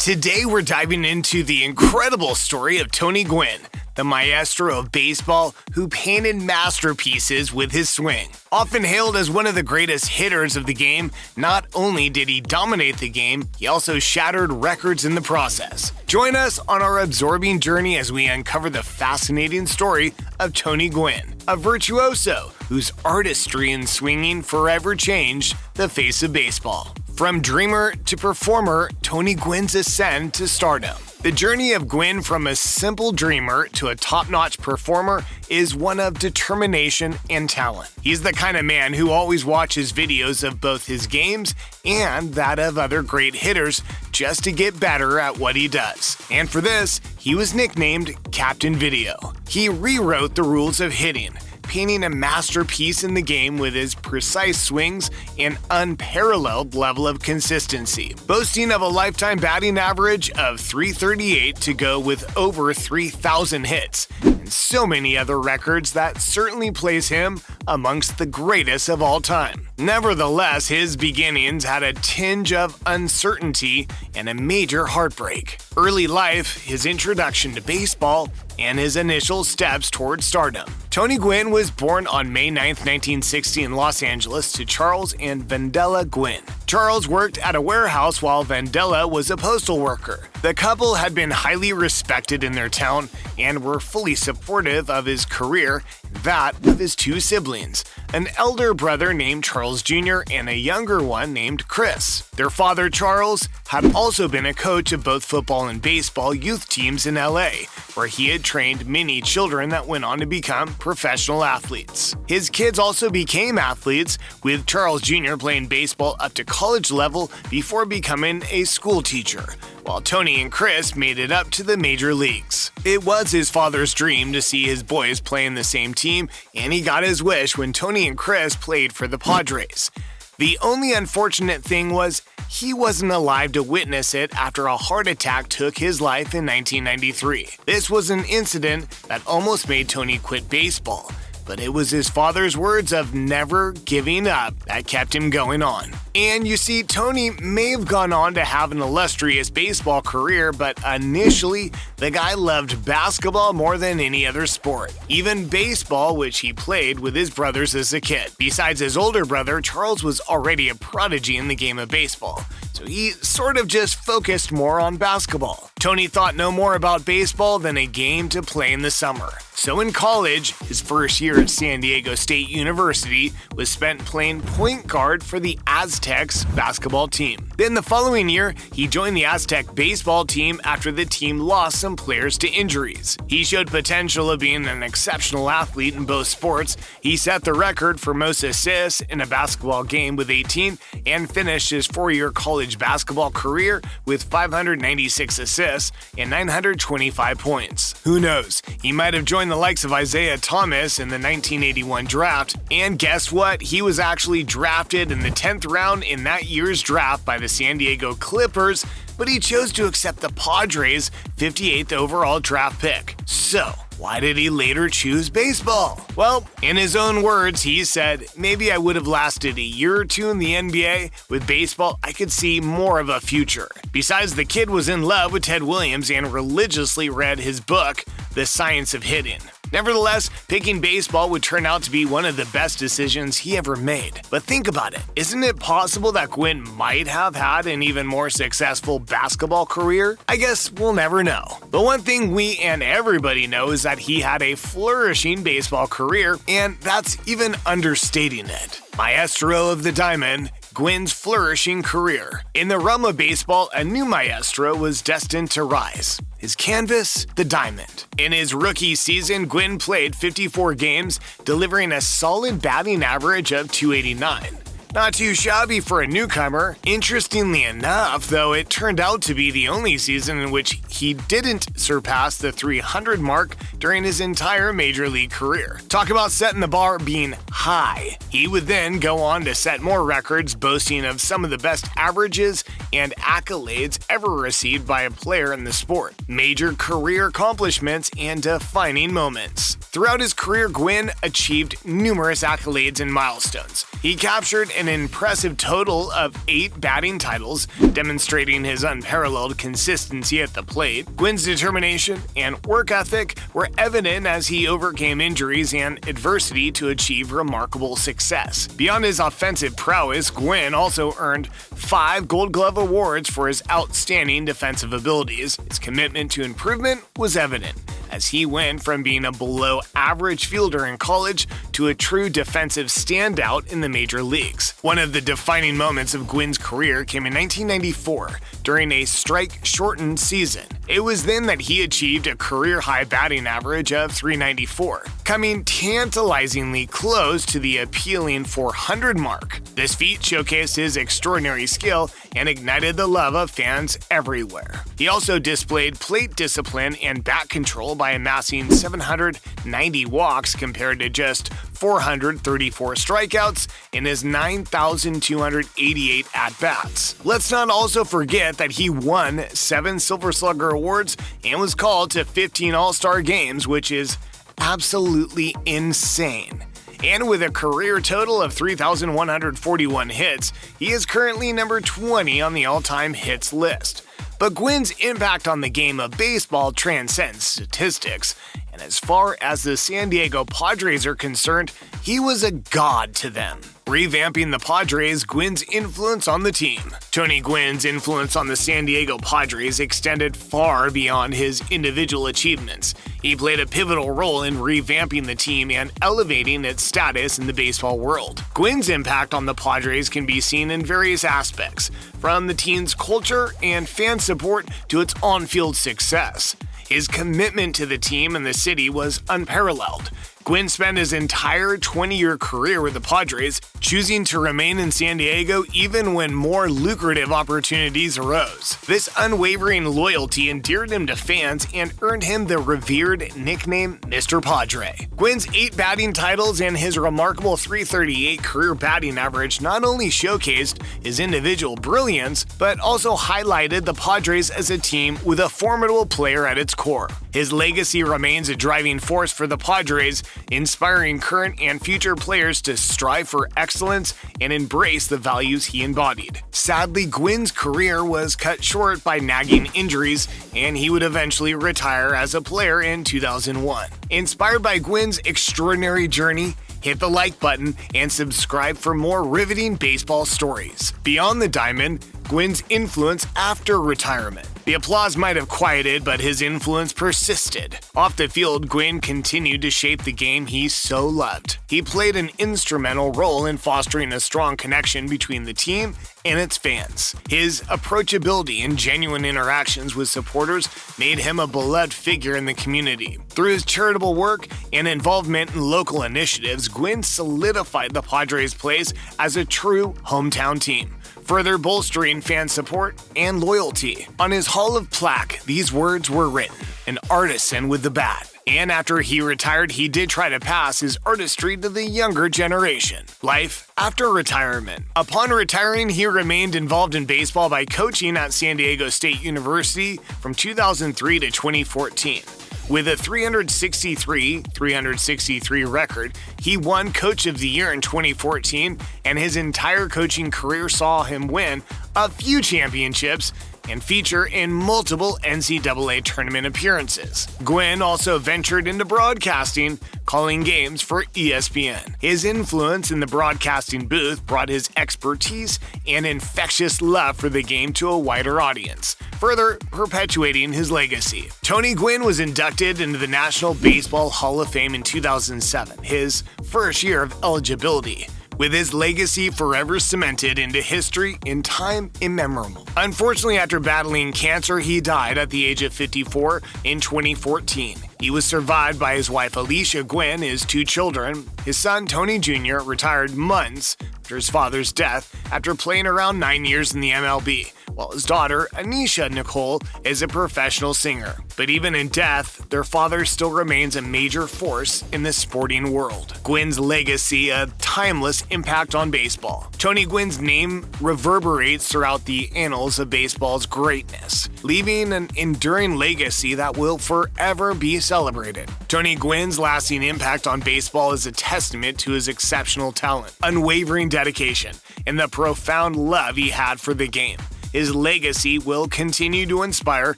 Today we're diving into the incredible story of Tony Gwynn, the maestro of baseball who painted masterpieces with his swing. Often hailed as one of the greatest hitters of the game, not only did he dominate the game, he also shattered records in the process. Join us on our absorbing journey as we uncover the fascinating story of Tony Gwynn, a virtuoso whose artistry in swinging forever changed the face of baseball. From dreamer to performer, Tony Gwynn's ascent to stardom. The journey of Gwynn from a simple dreamer to a top-notch performer is one of determination and talent. He's the kind of man who always watches videos of both his games and that of other great hitters just to get better at what he does. And for this, he was nicknamed Captain Video. He rewrote the rules of hitting, painting a masterpiece in the game with his precise swings and unparalleled level of consistency, boasting of a lifetime batting average of .338 to go with over 3,000 hits, and so many other records that certainly place him amongst the greatest of all time. Nevertheless, his beginnings had a tinge of uncertainty and a major heartbreak. Early life, his introduction to baseball, and his initial steps toward stardom. Tony Gwynn was born on May 9, 1960 in Los Angeles to Charles and Vendela Gwynn. Charles worked at a warehouse while Vendela was a postal worker. The couple had been highly respected in their town and were fully supportive of his career and that of his two siblings, an elder brother named Charles Jr. and a younger one named Chris. Their father, Charles, had also been a coach of both football and baseball youth teams in LA, where he had trained many children that went on to become professional athletes. His kids also became athletes, with Charles Jr. playing baseball up to college level before becoming a school teacher, while Tony and Chris made it up to the major leagues. It was his father's dream to see his boys play in the same team, and he got his wish when Tony and Chris played for the Padres. The only unfortunate thing was he wasn't alive to witness it after a heart attack took his life in 1993. This was an incident that almost made Tony quit baseball, but it was his father's words of never giving up that kept him going on. And you see, Tony may have gone on to have an illustrious baseball career, but initially, the guy loved basketball more than any other sport, even baseball, which he played with his brothers as a kid. Besides his older brother, Charles was already a prodigy in the game of baseball, so he sort of just focused more on basketball. Tony thought no more about baseball than a game to play in the summer. So in college, his first year at San Diego State University was spent playing point guard for the Aztecs basketball team. Then the following year, he joined the Aztec baseball team after the team lost some players to injuries. He showed potential of being an exceptional athlete in both sports. He set the record for most assists in a basketball game with 18 and finished his four-year college basketball career with 596 assists and 925 points. Who knows? He might have joined the likes of Isaiah Thomas in the 1981 draft, and guess what? He was actually drafted in the 10th round in that year's draft by the San Diego Clippers, but he chose to accept the Padres' 58th overall draft pick. So, why did he later choose baseball? Well, in his own words, he said, "Maybe I would have lasted a year or two in the NBA. With baseball, I could see more of a future." Besides, the kid was in love with Ted Williams and religiously read his book, The Science of Hitting. Nevertheless, picking baseball would turn out to be one of the best decisions he ever made. But think about it. Isn't it possible that Gwynn might have had an even more successful basketball career? I guess we'll never know. But one thing we and everybody know is that he had a flourishing baseball career, and that's even understating it. Maestro of the diamond, Gwynn's flourishing career. In the realm of baseball, a new maestro was destined to rise. His canvas, the diamond. In his rookie season, Gwynn played 54 games, delivering a solid batting average of .289. Not too shabby for a newcomer. Interestingly enough, though, it turned out to be the only season in which he didn't surpass the 300 mark during his entire major league career. Talk about setting the bar being high. He would then go on to set more records, boasting of some of the best averages and accolades ever received by a player in the sport, major career accomplishments, and defining moments. Throughout his career, Gwynn achieved numerous accolades and milestones. He captured an impressive total of 8 batting titles, demonstrating his unparalleled consistency at the plate. Gwynn's determination and work ethic were evident as he overcame injuries and adversity to achieve remarkable success. Beyond his offensive prowess, Gwynn also earned 5 Gold Glove awards for his outstanding defensive abilities. His commitment to improvement was evident, as he went from being a below-average fielder in college to a true defensive standout in the major leagues. One of the defining moments of Gwynn's career came in 1994 during a strike-shortened season. It was then that he achieved a career-high batting average of .394, coming tantalizingly close to the appealing .400 mark. This feat showcased his extraordinary skill and ignited the love of fans everywhere. He also displayed plate discipline and bat control by amassing 790 walks compared to just 434 strikeouts in his 9,288 at-bats. Let's not also forget that he won 7 Silver Slugger awards and was called to 15 All-Star games, which is absolutely insane. And with a career total of 3,141 hits, he is currently number 20 on the all-time hits list. But Gwynn's impact on the game of baseball transcends statistics, and as far as the San Diego Padres are concerned, he was a god to them. Revamping the Padres, Gwynn's influence on the team. Tony Gwynn's influence on the San Diego Padres extended far beyond his individual achievements. He played a pivotal role in revamping the team and elevating its status in the baseball world. Gwynn's impact on the Padres can be seen in various aspects, from the team's culture and fan support to its on-field success. His commitment to the team and the city was unparalleled. Gwynn spent his entire 20-year career with the Padres, choosing to remain in San Diego even when more lucrative opportunities arose. This unwavering loyalty endeared him to fans and earned him the revered nickname Mr. Padre. Gwynn's 8 batting titles and his remarkable .338 career batting average not only showcased his individual brilliance, but also highlighted the Padres as a team with a formidable player at its core. His legacy remains a driving force for the Padres, inspiring current and future players to strive for excellence and embrace the values he embodied. Sadly, Gwynn's career was cut short by nagging injuries, and he would eventually retire as a player in 2001. Inspired by Gwynn's extraordinary journey, hit the like button and subscribe for more riveting baseball stories. Beyond the diamond, Gwynn's influence after retirement. The applause might have quieted, but his influence persisted. Off the field, Gwynn continued to shape the game he so loved. He played an instrumental role in fostering a strong connection between the team and its fans. His approachability and genuine interactions with supporters made him a beloved figure in the community. Through his charitable work and involvement in local initiatives, Gwynn solidified the Padres' place as a true hometown team, further bolstering fan support and loyalty. On his Hall of Plaque, these words were written: "An artisan with the bat." And after he retired, he did try to pass his artistry to the younger generation. Life after retirement. Upon retiring, he remained involved in baseball by coaching at San Diego State University from 2003 to 2014. With a .363 record, he won Coach of the Year in 2014, and his entire coaching career saw him win a few championships and feature in multiple NCAA tournament appearances. Gwynn also ventured into broadcasting, calling games for ESPN. His influence in the broadcasting booth brought his expertise and infectious love for the game to a wider audience, further perpetuating his legacy. Tony Gwynn was inducted into the National Baseball Hall of Fame in 2007, his first year of eligibility, with his legacy forever cemented into history in time immemorable. Unfortunately, after battling cancer, he died at the age of 54 in 2014. He was survived by his wife Alicia Gwynn, his 2 children. His son Tony Jr. retired months after his father's death after playing around 9 years in the MLB, while his daughter, Anisha Nicole, is a professional singer. But even in death, their father still remains a major force in the sporting world. Gwynn's legacy, a timeless impact on baseball. Tony Gwynn's name reverberates throughout the annals of baseball's greatness, leaving an enduring legacy that will forever be celebrated. Tony Gwynn's lasting impact on baseball is a testament to his exceptional talent, unwavering dedication, and the profound love he had for the game. His legacy will continue to inspire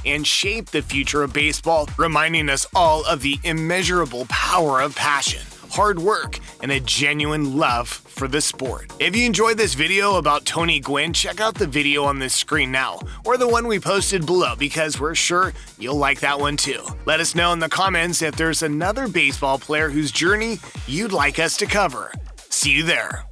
and shape the future of baseball, reminding us all of the immeasurable power of passion, hard work, and a genuine love for the sport. If you enjoyed this video about Tony Gwynn, check out the video on this screen now, or the one we posted below, because we're sure you'll like that one too. Let us know in the comments if there's another baseball player whose journey you'd like us to cover. See you there.